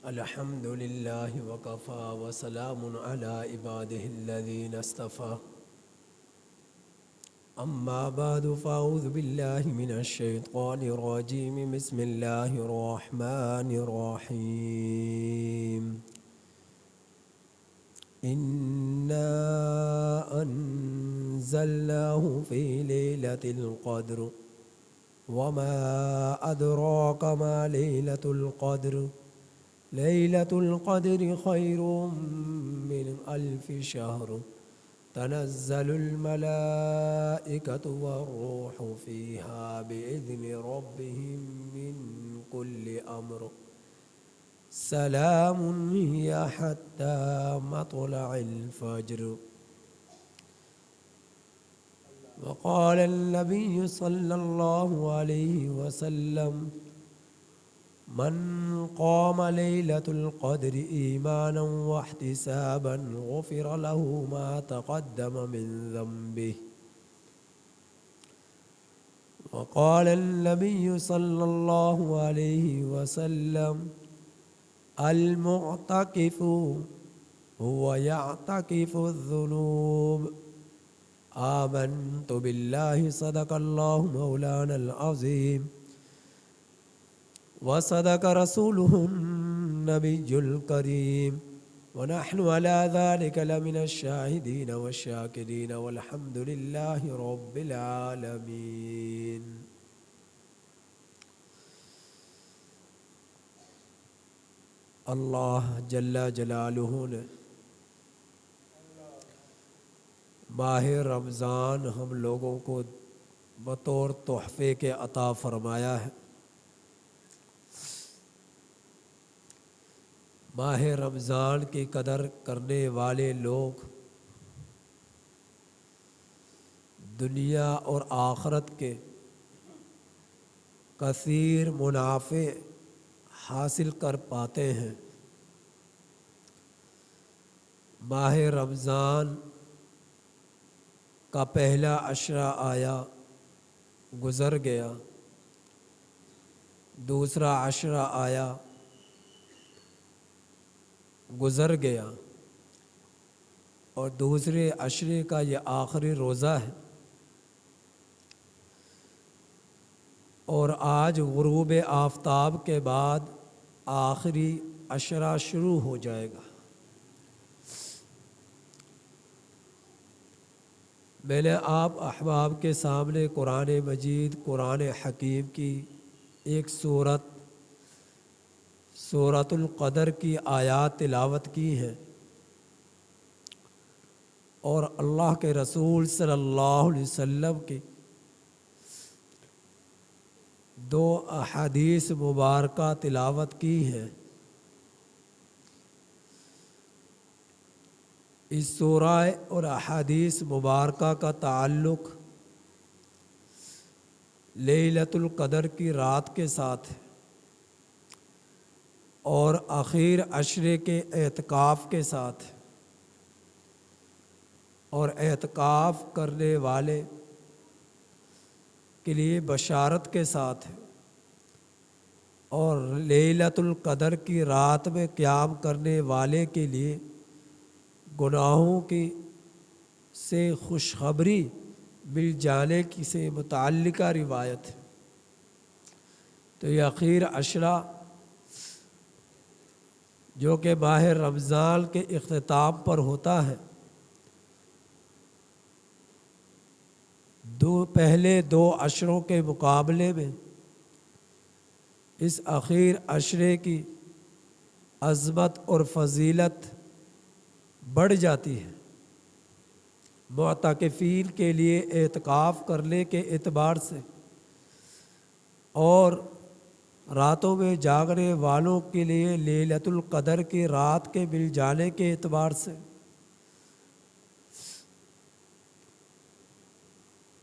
الحمد لله وكفى وسلام على عباده الذين اصطفى أما بعد فأعوذ بالله من الشيطان الرجيم بسم الله الرحمن الرحيم إنا أنزلناه في ليلة القدر وما أدراك ما ليلة القدر ليلة القدر خير من 1000 شهر تنزل الملائكة والروح فيها بإذن ربهم من كل أمر سلام هي حتى مطلع الفجر. وقال النبي صلى الله عليه وسلم من قام ليلة القدر إيمانا واحتسابا غفر له ما تقدم من ذنبه. وقال النبي صلى الله عليه وسلم المعتكف هو يعتكف الذنوب. آمنت بالله صدق الله مولانا العظيم وصدق رسوله النبي الكريم ونحن على ذلك لمن الشاهدين والشاكرين والحمد لله رب العالمين. اللہ جل جلالہ نے ماہ رمضان ہم لوگوں کو بطور تحفے کے عطا فرمایا ہے. ماہ رمضان کی قدر کرنے والے لوگ دنیا اور آخرت کے کثیر منافع حاصل کر پاتے ہیں. ماہ رمضان کا پہلا عشرہ آیا گزر گیا، دوسرا عشرہ آیا گزر گیا، اور دوسرے عشرے کا یہ آخری روزہ ہے. اور آج غروب آفتاب کے بعد آخری عشرہ شروع ہو جائے گا. میں نے آپ احباب کے سامنے قرآن مجید، قرآن حکیم کی ایک سورۃ القدر کی آیات تلاوت کی ہیں، اور اللہ کے رسول صلی اللہ علیہ وسلم کی 2 احادیث مبارکہ تلاوت کی ہیں. اس سورہ اور احادیث مبارکہ کا تعلق لیلۃ القدر کی رات کے ساتھ ہے، اور اخیر عشرے کے اعتکاف کے ساتھ ہے. اور اعتکاف کرنے والے کے لیے بشارت کے ساتھ ہے، اور لیلۃ القدر کی رات میں قیام کرنے والے کے لیے گناہوں کی سے خوشخبری مل جانے کی سے متعلقہ روایت ہے. تو یہ اخیر عشرہ جو کہ ماہ رمضان کے اختتام پر ہوتا ہے، پہلے 2 عشروں کے مقابلے میں اس اخیر عشرے کی عظمت اور فضیلت بڑھ جاتی ہے. معتکفین کے لیے اعتکاف کرنے کے اعتبار سے اور راتوں میں جاگنے والوں کے لیے لیلۃ القدر کی رات کے مل جانے کے اعتبار سے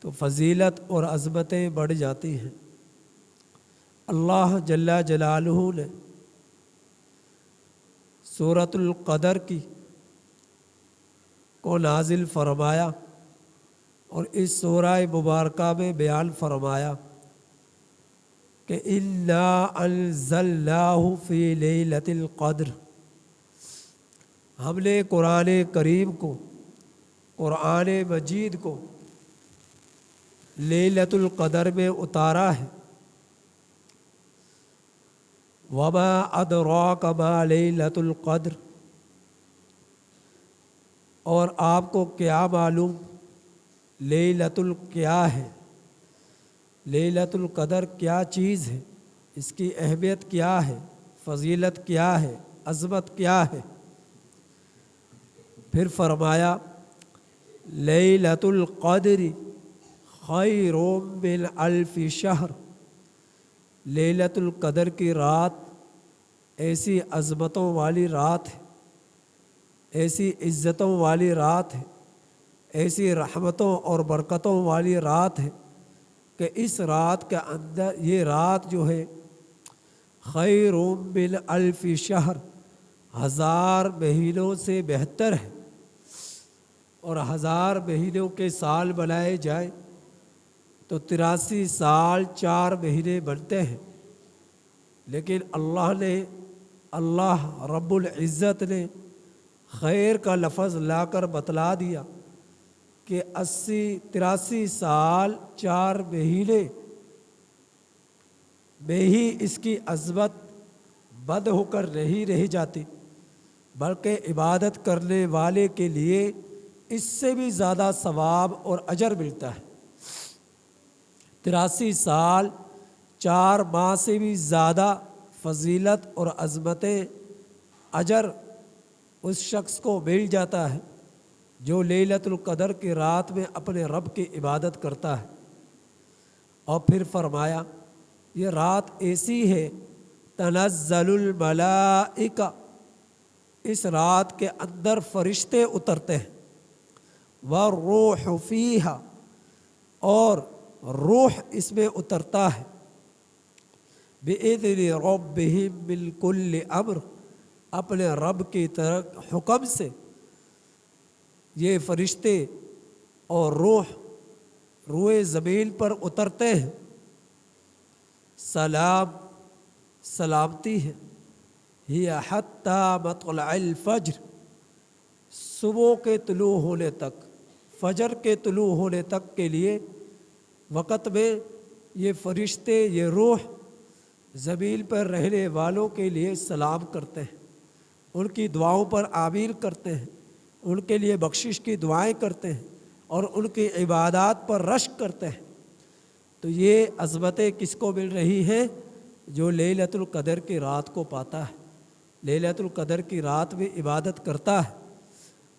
تو فضیلت اور عظمتیں بڑھ جاتی ہیں. اللہ جل جلالہ نے سورۃ القدر کو نازل فرمایا اور اس سورہ مبارکہ میں بیان فرمایا کہ انا انزلناہ فی لیلۃ القدر، ہم نے قرآن کریم کو، قرآن مجید کو لیلۃ القدر میں اتارا ہے۔ وما ادراک ما لیلۃ القدر، اور آپ کو کیا معلوم لیلۃ کیا ہے، لیلۃ القدر کیا چیز ہے، اس کی اہمیت کیا ہے، فضیلت کیا ہے، عظمت کیا ہے۔ پھر فرمایا لیلۃ القدر خیر من الف شہر، لیلۃ القدر کی رات ایسی عظمتوں والی رات ہے، ایسی عزتوں والی رات ہے، ایسی رحمتوں اور برکتوں والی رات ہے کہ اس رات کے اندر، یہ رات جو ہے خیر من الف شہر، 1000 مہینوں سے بہتر ہے۔ اور 1000 مہینوں کے سال بنائے جائیں تو 83 سال 4 مہینے بنتے ہیں، لیکن اللہ رب العزت نے خیر کا لفظ لا کر بتلا دیا کہ 83 سال 4 مہینے میں ہی اس کی عظمت بند ہو کر نہیں رہ جاتی، بلکہ عبادت کرنے والے کے لیے اس سے بھی زیادہ ثواب اور اجر ملتا ہے۔ 83 سال 4 ماہ سے بھی زیادہ فضیلت اور عظمت اجر اس شخص کو مل جاتا ہے جو لیلۃ القدر کی رات میں اپنے رب کی عبادت کرتا ہے۔ اور پھر فرمایا یہ رات ایسی ہے تنزل الملائکہ، اس رات کے اندر فرشتے اترتے ہیں، والروح فیہا، اور روح اس میں اترتا ہے، بِإِذْنِ رَبِّهِمْ مِنْ كُلِّ امر، اپنے رب کی طرف حکم سے یہ فرشتے اور روح زمین پر اترتے ہیں۔ سلامتی ہے، ہی حتی مطلع الفجر، صبح کے طلوع ہونے تک، فجر کے طلوع ہونے تک کے لیے وقت میں یہ فرشتے، یہ روح زمین پر رہنے والوں کے لیے سلام کرتے ہیں، ان کی دعاؤں پر آمین کرتے ہیں، ان کے لیے بخشش کی دعائیں کرتے ہیں اور ان کی عبادات پر رشک کرتے ہیں۔ تو یہ عظمتیں کس کو مل رہی ہیں؟ جو لیلۃ القدر کی رات کو پاتا ہے، لیلۃ القدر کی رات میں عبادت کرتا ہے۔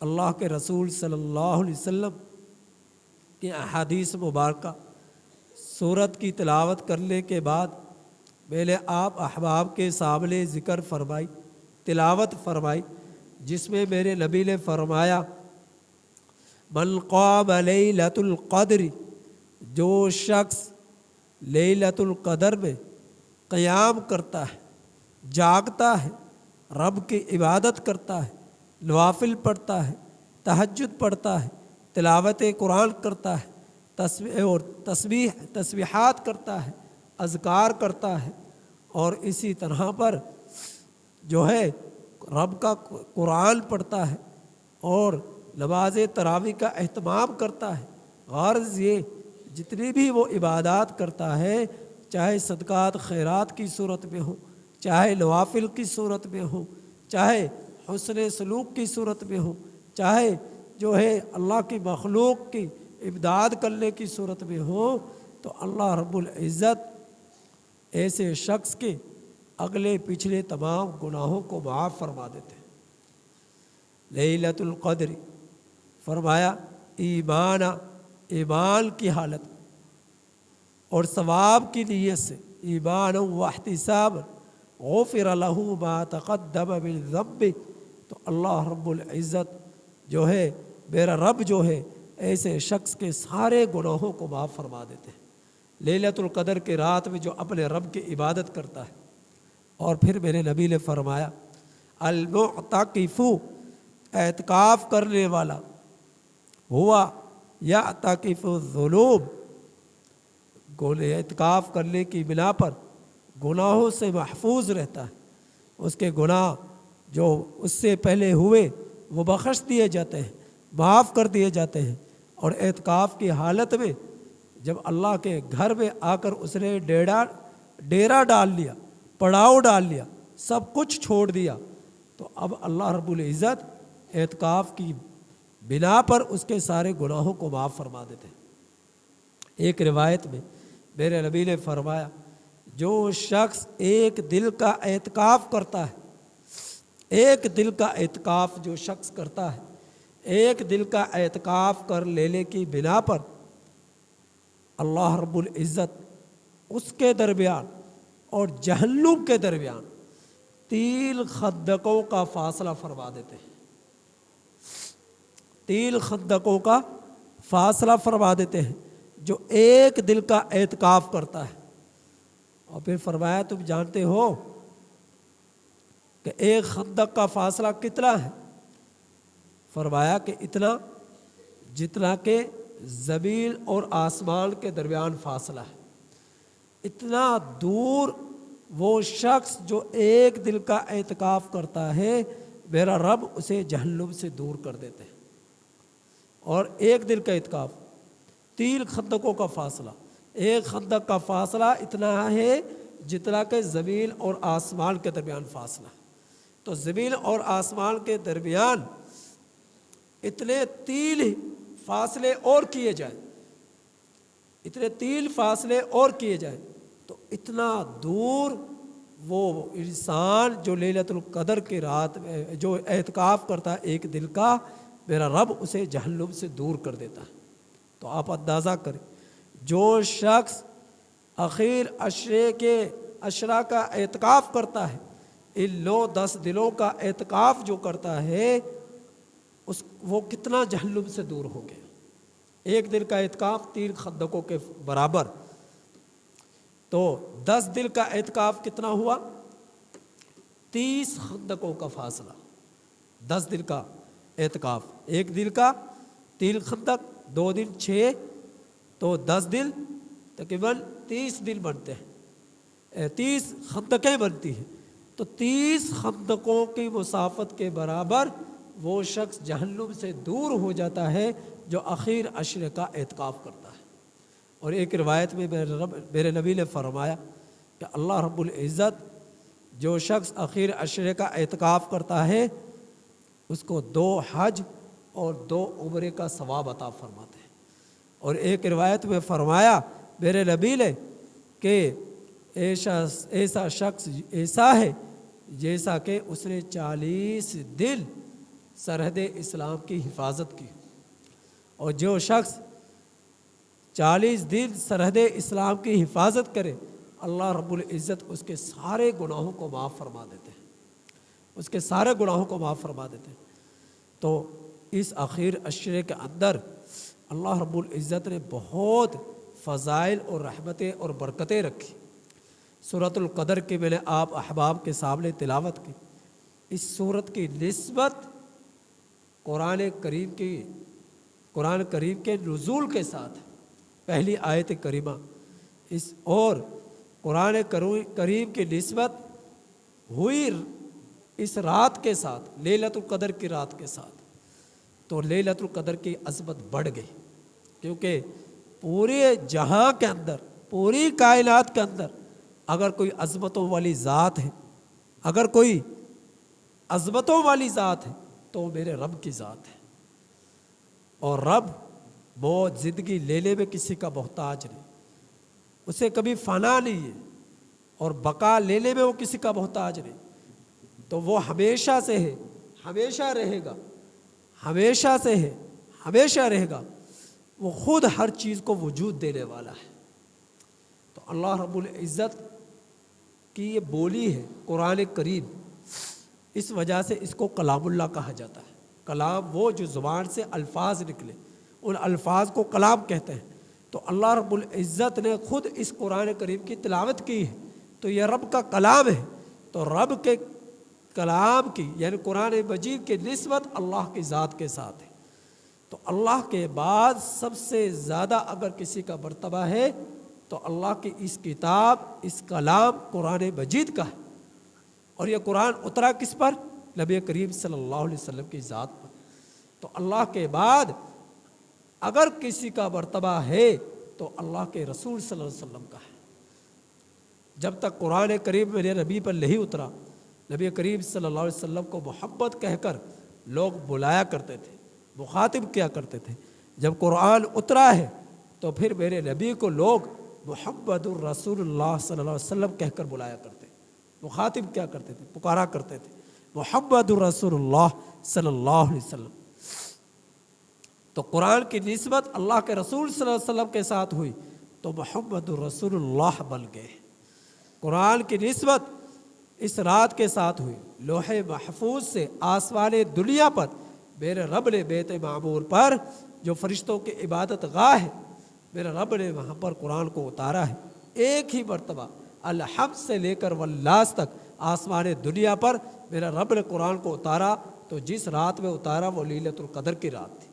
اللہ کے رسول صلی اللہ علیہ وسلم کی احادیث مبارکہ، سورت کی تلاوت کرنے کے بعد میں نے آپ احباب کے سامنے ذکر فرمائی، تلاوت فرمائی، جس میں میرے نبی نے فرمایا من قام لیلۃ القدر، جو شخص لیلۃ القدر میں قیام کرتا ہے، جاگتا ہے، رب کی عبادت کرتا ہے، نوافل پڑھتا ہے، تہجد پڑھتا ہے، تلاوت قرآن کرتا ہے، تسبیحات کرتا ہے، اذکار کرتا ہے، اور اسی طرح پر جو ہے رب کا قرآن پڑھتا ہے اور نماز تراویح کا اہتمام کرتا ہے۔ غرض یہ جتنی بھی وہ عبادات کرتا ہے، چاہے صدقات خیرات کی صورت میں ہو، چاہے نوافل کی صورت میں ہو، چاہے حسن سلوک کی صورت میں ہو، چاہے جو ہے اللہ کی مخلوق کی امداد کرنے کی صورت میں ہو، تو اللہ رب العزت ایسے شخص کے اگلے پچھلے تمام گناہوں کو معاف فرما دیتے ہیں۔ لیلۃ القدر فرمایا ایمان کی حالت اور ثواب کی نیت سے، ایمان و احتساب، غفر لہ ما تقدم من ذنبہ، تو اللہ رب العزت جو ہے، میرا رب جو ہے، ایسے شخص کے سارے گناہوں کو معاف فرما دیتے ہیں۔ لیلۃ القدر کی رات میں جو اپنے رب کی عبادت کرتا ہے۔ اور پھر میرے نبی نے فرمایا المعتکف، اعتکاف کرنے والا، ہوا یعتکف الذنوب، اعتکاف کرنے کی بنا پر گناہوں سے محفوظ رہتا ہے، اس کے گناہ جو اس سے پہلے ہوئے وہ بخش دیے جاتے ہیں، معاف کر دیے جاتے ہیں۔ اور اعتکاف کی حالت میں جب اللہ کے گھر میں آ کر اس نے ڈیرا ڈال لیا، پڑاؤ ڈال لیا، سب کچھ چھوڑ دیا، تو اب اللہ رب العزت اعتکاف کی بنا پر اس کے سارے گناہوں کو معاف فرما دیتے ہیں۔ ایک روایت میں میرے نبی نے فرمایا، جو شخص ایک دل کا اعتکاف کرتا ہے، ایک دل کا اعتکاف جو شخص کرتا ہے، ایک دل کا اعتکاف کر لینے کی بنا پر اللہ رب العزت اس کے درمیان اور جہنم کے درمیان 3 خندقوں کا فاصلہ فرما دیتے ہیں، 3 خندقوں کا فاصلہ فرما دیتے ہیں جو ایک دل کا اعتکاف کرتا ہے۔ اور پھر فرمایا، تم جانتے ہو کہ ایک خندق کا فاصلہ کتنا ہے؟ فرمایا کہ اتنا جتنا کہ زمین اور آسمان کے درمیان فاصلہ ہے۔ اتنا دور وہ شخص جو ایک دل کا اعتکاف کرتا ہے، میرا رب اسے جہنم سے دور کر دیتے ہیں۔ اور ایک دل کا اعتکاف، 3 خندقوں کا فاصلہ، ایک خندق کا فاصلہ اتنا ہے جتنا کہ زمین اور آسمان کے درمیان فاصلہ ہے۔ تو زمین اور آسمان کے درمیان اتنے 3 فاصلے اور کیے جائیں، اتنے 3 فاصلے اور کیے جائیں تو اتنا دور وہ انسان جو لیلۃ القدر کی رات میں جو اعتکاف کرتا ہے ایک دل کا، میرا رب اسے جہنم سے دور کر دیتا ہے۔ تو آپ اندازہ کریں، جو شخص اخیر عشرہ کا اعتکاف کرتا ہے، ان 10 دنوں کا اعتکاف جو کرتا ہے، وہ کتنا جہنم سے دور ہو گیا۔ ایک دن کا اعتکاف 3 خندقوں کے برابر، تو 10 دن کا اعتکاف کتنا ہوا؟ 30 خندقوں کا فاصلہ۔ 10 دن کا اعتکاف، ایک دن کا 3 خندق، 2 دن 6، تو 10 دن تقریباً 30 دن بنتے ہیں، 30 خندقیں بنتی ہیں۔ تو 30 خندقوں کی مسافت کے برابر وہ شخص جہنم سے دور ہو جاتا ہے جو اخیر عشرے کا اعتکاف کرتا ہے۔ اور ایک روایت میں میرے نبی نے فرمایا کہ اللہ رب العزت جو شخص اخیر عشرے کا اعتکاف کرتا ہے اس کو 2 حج اور 2 عمرے کا ثواب عطا فرماتے ہیں۔ اور ایک روایت میں فرمایا میرے نبی نے کہ ایسا شخص ایسا ہے جیسا کہ اس نے 40 دن سرحد اسلام کی حفاظت کی، اور جو شخص 40 دن سرحد اسلام کی حفاظت کرے، اللہ رب العزت اس کے سارے گناہوں کو معاف فرما دیتے ہیں، اس کے سارے گناہوں کو معاف فرما دیتے ہیں۔ تو اس اخیر عشرے کے اندر اللہ رب العزت نے بہت فضائل اور رحمتیں اور برکتیں رکھی۔ سورۃ القدر کی میں نے آپ احباب کے سامنے تلاوت کی۔ اس سورت کی نسبت قرآن کریم کے نزول کے ساتھ پہلی آیت کریمہ اور قرآن کریم کی نسبت ہوئی اس رات کے ساتھ، لیلۃ القدر کی رات کے ساتھ، تو لیلۃ القدر کی عظمت بڑھ گئی، کیونکہ پورے جہاں کے اندر، پوری کائنات کے اندر اگر کوئی عظمتوں والی ذات ہے، اگر کوئی عظمتوں والی ذات ہے تو میرے رب کی ذات ہے۔ اور رب بہت زندگی لینے میں کسی کا محتاج نہیں، اسے کبھی فنا نہیں ہے، اور بقا لینے میں وہ کسی کا محتاج نہیں، تو وہ ہمیشہ سے ہے، ہمیشہ رہے گا، ہمیشہ سے ہے، ہمیشہ رہے گا، وہ خود ہر چیز کو وجود دینے والا ہے۔ تو اللہ رب العزت کی یہ بولی ہے قرآن کریم، اس وجہ سے اس کو کلام اللہ کہا جاتا ہے۔ کلام وہ جو زبان سے الفاظ نکلے، ان الفاظ کو کلام کہتے ہیں۔ تو اللہ رب العزت نے خود اس قرآن کریم کی تلاوت کی ہے، تو یہ رب کا کلام ہے۔ تو رب کے کلام کی یعنی قرآن مجید کی نسبت اللہ کی ذات کے ساتھ ہے۔ تو اللہ کے بعد سب سے زیادہ اگر کسی کا مرتبہ ہے تو اللہ کی اس کتاب، اس کلام قرآن مجید کا ہے، اور یہ قرآن اترا کس پر؟ نبی کریم صلی اللہ علیہ وسلم کی ذات پر۔ تو اللہ کے بعد اگر کسی کا مرتبہ ہے تو اللہ کے رسول صلی اللہ علیہ وسلم کا ہے۔ جب تک قرآن کریم میرے نبی پر نہیں اترا، نبی کریم صلی اللہ علیہ وسلم کو محبت کہہ کر لوگ بلایا کرتے تھے، مخاطب کیا کرتے تھے۔ جب قرآن اترا ہے تو پھر میرے نبی کو لوگ محمد الرسول اللہ صلی اللہ علیہ وسلم کہہ کر بلایا کرتے، مخاطب کیا کرتے تھے، پکارا کرتے تھے، محمد الرسول اللہ صلی اللہ علیہ وسلم۔ تو قرآن کی نسبت اللہ کے رسول صلی اللہ علیہ وسلم کے ساتھ ہوئی تو محمد الرسول اللہ بن گئے۔ قرآن کی نسبت اس رات کے ساتھ ہوئی، لوح محفوظ سے آسمان دنیا پر میرے رب نے بیت معمور پر جو فرشتوں کی عبادت گاہ ہے، میرے رب نے وہاں پر قرآن کو اتارا ہے۔ ایک ہی مرتبہ الحمد سے لے کر والناس تک آسمان دنیا پر میرا رب نے قرآن کو اتارا، تو جس رات میں اتارا وہ لیلۃ القدر کی رات تھی،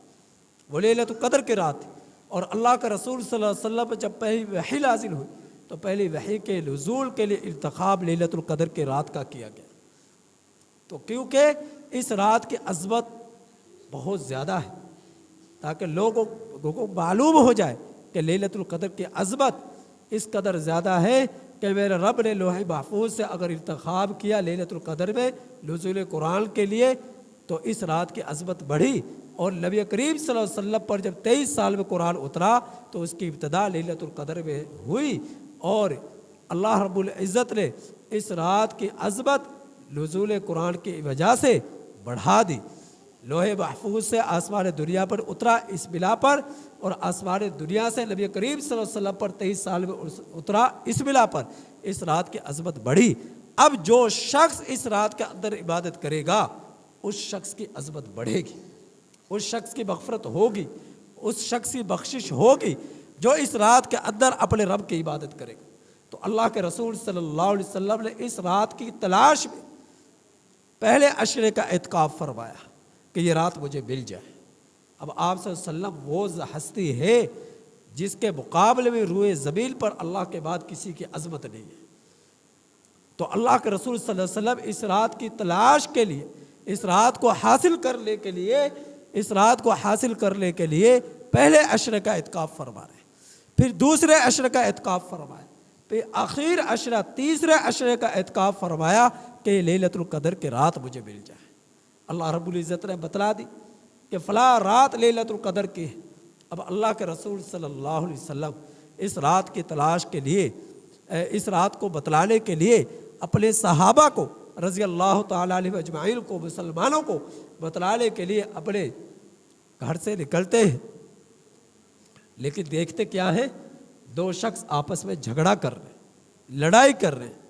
وہ لیلۃ القدر کی رات تھی۔ اور اللہ کا رسول صلی اللہ علیہ وسلم جب پہلی وحی نازل ہوئی تو پہلی وحی کے نزول کے لیے انتخاب لیلۃ القدر کی رات کا کیا گیا، تو کیونکہ اس رات کی عظمت بہت زیادہ ہے، تاکہ لوگوں کو معلوم ہو جائے کہ لیلۃ القدر کی عظمت اس قدر زیادہ ہے کہ میرے رب نے لوح محفوظ سے اگر انتخاب کیا لیلۃ القدر میں نزول قرآن کے لیے تو اس رات کی عظمت بڑھی۔ اور نبی کریم صلی اللہ علیہ وسلم پر جب 23 سال میں قرآن اترا تو اس کی ابتدا لیلۃ القدر میں ہوئی، اور اللہ رب العزت نے اس رات کی عظمت نزول قرآن کی وجہ سے بڑھا دی۔ لوح محفوظ سے آسمان دنیا پر اترا اس بنا پر، اور آسمان دنیا سے نبی کریم صلی اللہ علیہ وسلم پر 23 سال میں اترا اس بنا پر اس رات کی عظمت بڑھی۔ اب جو شخص اس رات کے اندر عبادت کرے گا اس شخص کی عظمت بڑھے گی، اس شخص کی مغفرت ہوگی، اس شخص کی بخشش ہوگی جو اس رات کے اندر اپنے رب کی عبادت کرے گا۔ تو اللہ کے رسول صلی اللہ علیہ وسلم نے اس رات کی تلاش میں پہلے عشرے کا اعتکاف فرمایا کہ یہ رات مجھے مل جائے۔ اب آپ صلی اللہ علیہ وسلم وہ ہستی ہے جس کے مقابلے میں روئے زمین پر اللہ کے بعد کسی کی عظمت نہیں ہے۔ تو اللہ کے رسول صلی اللہ علیہ وسلم اس رات کی تلاش کے لیے، اس رات کو حاصل کرنے کے لیے، اس رات کو حاصل کرنے کے لیے پہلے عشرے کا اعتکاف فرما رہے ہیں، پھر دوسرے عشرے کا اعتکاف فرمایا، پھر آخر عشرہ تیسرے عشرے کا اعتکاف فرمایا کہ لیلۃ القدر کی رات مجھے مل جائے۔ اللہ رب العزت نے بتلا دی کہ فلاں رات لیلۃ القدر کی ہے۔ اب اللہ کے رسول صلی اللہ علیہ وسلم اس رات کی تلاش کے لیے، اس رات کو بتلانے کے لیے اپنے صحابہ کو رضی اللہ تعالیٰ عنہم اجمعین کو، مسلمانوں کو بتلانے کے لیے اپنے گھر سے نکلتے ہیں، لیکن دیکھتے کیا ہے؟ دو شخص آپس میں جھگڑا کر رہے ہیں، لڑائی کر رہے ہیں۔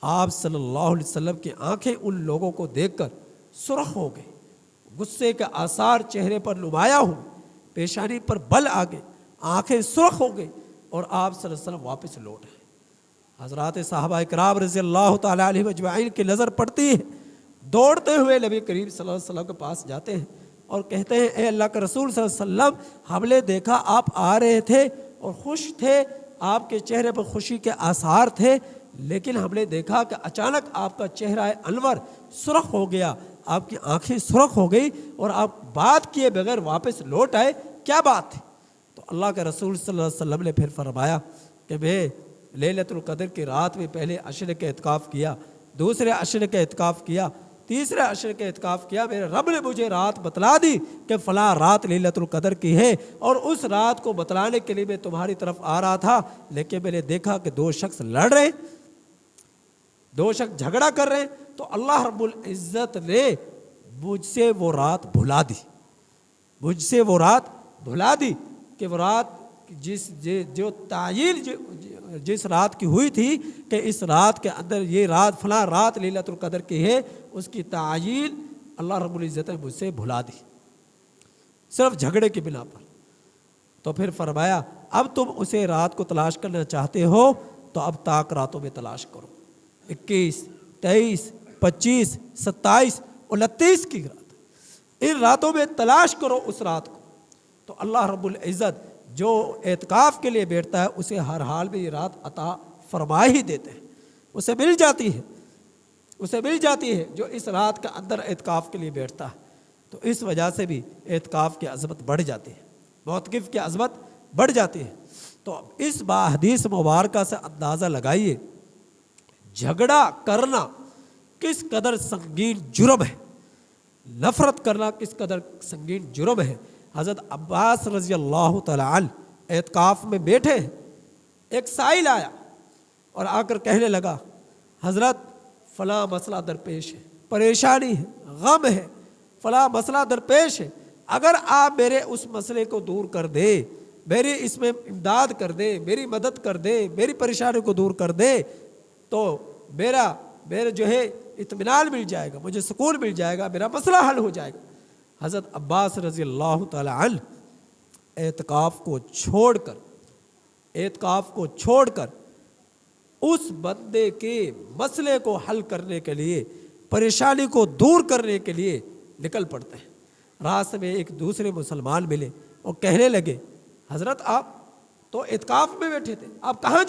آپ صلی اللہ علیہ وسلم کی آنکھیں ان لوگوں کو دیکھ کر سرخ ہو گئی، غصے کے آثار چہرے پر نمایاں ہوئے، پیشانی پر بل آ گئے، آنکھیں سرخ ہو گئی، اور آپ صلی اللہ علیہ وسلم واپس لوٹ آئے۔ حضرات صحابہ اکرام رضی اللہ تعالیٰ عنہم اجمعین کی نظر پڑتی ہے، دوڑتے ہوئے نبی کریم صلی اللہ علیہ وسلم کے پاس جاتے ہیں اور کہتے ہیں اے اللہ کے رسول صلی اللہ علیہ وسلم، ہم نے دیکھا آپ آ رہے تھے اور خوش تھے، آپ کے چہرے پر خوشی کے آثار تھے، لیکن ہم نے دیکھا کہ اچانک آپ کا چہرہ انور سرخ ہو گیا، آپ کی آنکھیں سرخ ہو گئی اور آپ بات کیے بغیر واپس لوٹ آئے، کیا بات تھی؟ تو اللہ کے رسول صلی اللہ علیہ وسلم نے پھر فرمایا کہ میں لیلۃ القدر کی رات میں پہلے عشرے کا اعتکاف کیا، دوسرے عشرے کا اعتکاف کیا، تیسرے عشرے کا اعتکاف کیا، میرے رب نے مجھے رات بتلا دی کہ فلاں رات لیلۃ القدر کی ہے، اور اس رات کو بتلانے کے لیے میں تمہاری طرف آ رہا تھا، لیکن میں نے دیکھا کہ دو شخص لڑ رہے، دو شخص جھگڑا کر رہے، تو اللہ رب العزت نے مجھ سے وہ رات بھلا دی، مجھ سے وہ رات بھلا دی کہ وہ رات جو تعین جس رات کی ہوئی تھی کہ اس رات کے اندر یہ رات فلاں رات لیلۃ القدر کی ہے، اس کی تعین اللہ رب العزت نے مجھ سے بھلا دی، صرف جھگڑے کی بنا پر۔ تو پھر فرمایا اب تم اسے رات کو تلاش کرنا چاہتے ہو تو اب طاق راتوں میں تلاش کرو، 21، 23، 25، 27، 29 کی رات، ان راتوں میں تلاش کرو اس رات کو۔ تو اللہ رب العزت جو اعتکاف کے لیے بیٹھتا ہے اسے ہر حال میں یہ رات عطا فرما ہی دیتے ہیں، اسے مل جاتی ہے جو اس رات کے اندر اعتکاف کے لیے بیٹھتا ہے۔ تو اس وجہ سے بھی اعتکاف کی عظمت بڑھ جاتی ہے، معتکف کی عظمت بڑھ جاتی ہے۔ تو اس حدیث مبارکہ سے اندازہ لگائیے جھگڑا کرنا کس قدر سنگین جرم ہے، نفرت کرنا کس قدر سنگین جرم ہے۔ حضرت عباس رضی اللہ تعالی عنہ اعتکاف میں بیٹھے، ایک سائل آیا اور آ کر کہنے لگا حضرت فلاں مسئلہ درپیش ہے، پریشانی ہے، غم ہے، فلاں مسئلہ درپیش ہے، اگر آپ میرے اس مسئلے کو دور کر دے، میری اس میں امداد کر دے، میری مدد کر دے، میری پریشانی کو دور کر دے تو میرا جو ہے اطمینان مل جائے گا، مجھے سکون مل جائے گا، میرا مسئلہ حل ہو جائے گا۔ حضرت عباس رضی اللہ تعالی عنہ اعتکاف کو چھوڑ کر اس بندے کے مسئلے کو حل کرنے کے لیے، پریشانی کو دور کرنے کے لیے نکل پڑتے ہیں۔ راستے میں ایک دوسرے مسلمان ملے اور کہنے لگے حضرت آپ تو اعتکاف میں بیٹھے تھے، آپ کہاں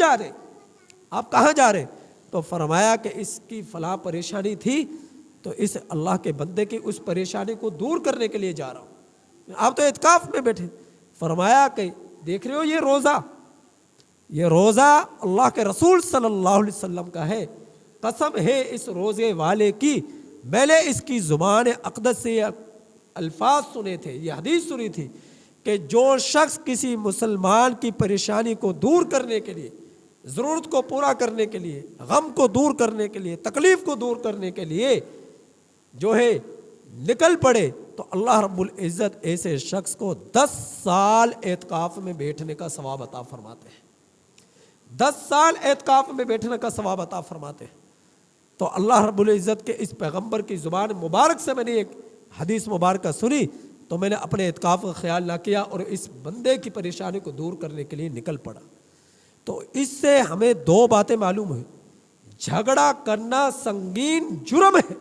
جا رہے؟ تو فرمایا کہ اس کی فلاں پریشانی تھی تو اس اللہ کے بندے کی اس پریشانی کو دور کرنے کے لیے جا رہا ہوں، آپ تو اعتکاف میں بیٹھے۔ فرمایا کہ دیکھ رہے ہو یہ روزہ اللہ کے رسول صلی اللہ علیہ وسلم کا ہے، قسم ہے اس روزے والے کی، میں نے اس کی زبان اقدس سے الفاظ سنے تھے، یہ حدیث سنی تھی کہ جو شخص کسی مسلمان کی پریشانی کو دور کرنے کے لیے، ضرورت کو پورا کرنے کے لیے، غم کو دور کرنے کے لیے، تکلیف کو دور کرنے کے لیے جو ہے نکل پڑے تو اللہ رب العزت ایسے شخص کو 10 سال اعتکاف میں بیٹھنے کا ثواب عطا فرماتے ہیں، 10 سال اعتکاف میں بیٹھنے کا ثواب عطا فرماتے ہیں۔ تو اللہ رب العزت کے اس پیغمبر کی زبان مبارک سے میں نے ایک حدیث مبارکہ سنی تو میں نے اپنے اعتکاف کا خیال نہ کیا اور اس بندے کی پریشانی کو دور کرنے کے لیے نکل پڑا۔ تو اس سے ہمیں 2 باتیں معلوم ہوئی، جھگڑا کرنا سنگین جرم ہے،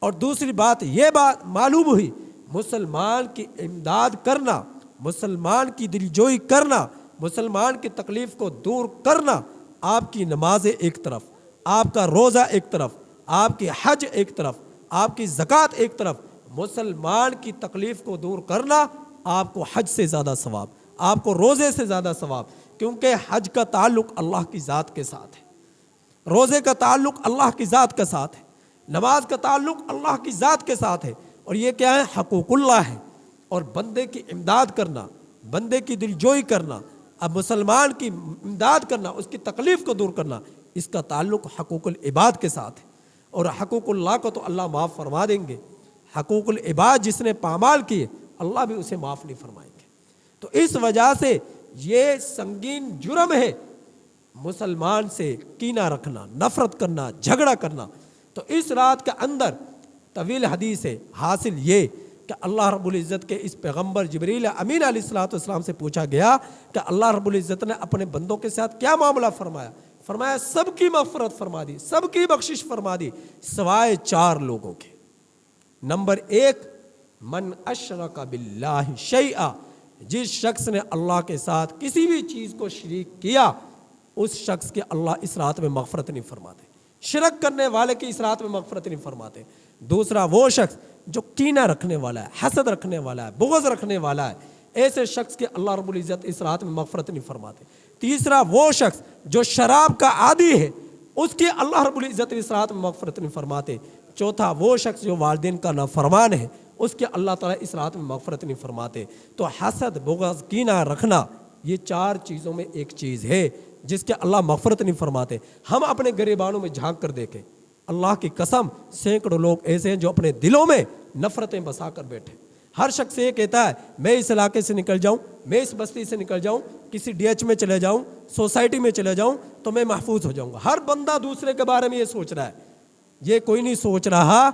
اور دوسری بات یہ بات معلوم ہوئی مسلمان کی امداد کرنا، مسلمان کی دلجوئی کرنا، مسلمان کی تکلیف کو دور کرنا، آپ کی نمازیں ایک طرف، آپ کا روزہ ایک طرف، آپ کی حج ایک طرف، آپ کی زکوٰۃ ایک طرف، مسلمان کی تکلیف کو دور کرنا آپ کو حج سے زیادہ ثواب، آپ کو روزے سے زیادہ ثواب، کیونکہ حج کا تعلق اللہ کی ذات کے ساتھ ہے، روزے کا تعلق اللہ کی ذات کے ساتھ ہے، نماز کا تعلق اللہ کی ذات کے ساتھ ہے، اور یہ کیا ہے؟ حقوق اللہ ہے۔ اور بندے کی امداد کرنا، بندے کی دلجوئی کرنا، اب مسلمان کی امداد کرنا، اس کی تکلیف کو دور کرنا، اس کا تعلق حقوق العباد کے ساتھ ہے، اور حقوق اللہ کو تو اللہ معاف فرما دیں گے، حقوق العباد جس نے پامال کیے اللہ بھی اسے معاف نہیں فرمائیں گے۔ تو اس وجہ سے یہ سنگین جرم ہے مسلمان سے کینہ رکھنا، نفرت کرنا، جھگڑا کرنا۔ تو اس رات کے اندر طویل حدیث ہے، حاصل یہ کہ اللہ رب العزت کے اس پیغمبر جبریل امین علیہ الصلوۃ والسلام سے پوچھا گیا کہ اللہ رب العزت نے اپنے بندوں کے ساتھ کیا معاملہ فرمایا؟ فرمایا سب کی مغفرت فرما دی، سب کی بخشش فرما دی سوائے 4 لوگوں کے۔ نمبر 1 من اشرک باللہ شیئا، جس شخص نے اللہ کے ساتھ کسی بھی چیز کو شریک کیا اس شخص کے اللہ اس رات میں مغفرت نہیں فرماتے، شرک کرنے والے کی اس رات میں مغفرت نہیں فرماتے۔ دوسرا وہ شخص جو کینہ رکھنے والا ہے، حسد رکھنے والا ہے، بغض رکھنے والا ہے، ایسے شخص کے اللہ رب العزت اس رات میں مغفرت نہیں فرماتے۔ تیسرا وہ شخص جو شراب کا عادی ہے اس کی اللہ رب العزت اس رات میں مغفرت نہیں فرماتے۔ چوتھا وہ شخص جو والدین کا نافرمان ہے اس کے اللہ تعالیٰ اس رات میں مغفرت نہیں فرماتے۔ تو حسد، بغض، کینہ رکھنا یہ 4 چیزوں میں ایک چیز ہے جس کے اللہ مغفرت نہیں فرماتے۔ ہم اپنے گریبانوں میں جھانک کر دیکھیں، اللہ کی قسم سینکڑوں لوگ ایسے ہیں جو اپنے دلوں میں نفرتیں بسا کر بیٹھے۔ ہر شخص یہ کہتا ہے میں اس علاقے سے نکل جاؤں، میں اس بستی سے نکل جاؤں، کسی ڈی ایچ میں چلے جاؤں، سوسائٹی میں چلے جاؤں تو میں محفوظ ہو جاؤں گا۔ ہر بندہ دوسرے کے بارے میں یہ سوچ رہا ہے، یہ کوئی نہیں سوچ رہا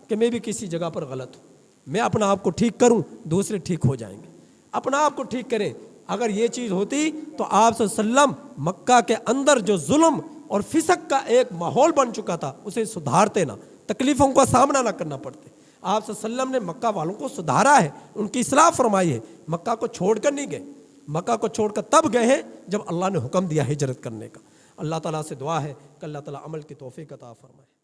کہ میں بھی کسی جگہ پر غلط ہوں، میں اپنا آپ کو ٹھیک کروں دوسرے ٹھیک ہو جائیں گے۔ اپنا آپ کو ٹھیک کریں۔ اگر یہ چیز ہوتی تو آپ صلی اللہ علیہ وسلم مکہ کے اندر جو ظلم اور فسق کا ایک ماحول بن چکا تھا اسے سدھارتے نہ، تکلیفوں کا سامنا نہ کرنا پڑتے۔ آپ صلی اللہ علیہ وسلم نے مکہ والوں کو سدھارا ہے، ان کی اصلاح فرمائی ہے، مکہ کو چھوڑ کر نہیں گئے، مکہ کو چھوڑ کر تب گئے ہیں جب اللہ نے حکم دیا ہجرت کرنے کا۔ اللہ تعالیٰ سے دعا ہے کہ اللہ تعالیٰ عمل کی توفیق عطا فرمائے۔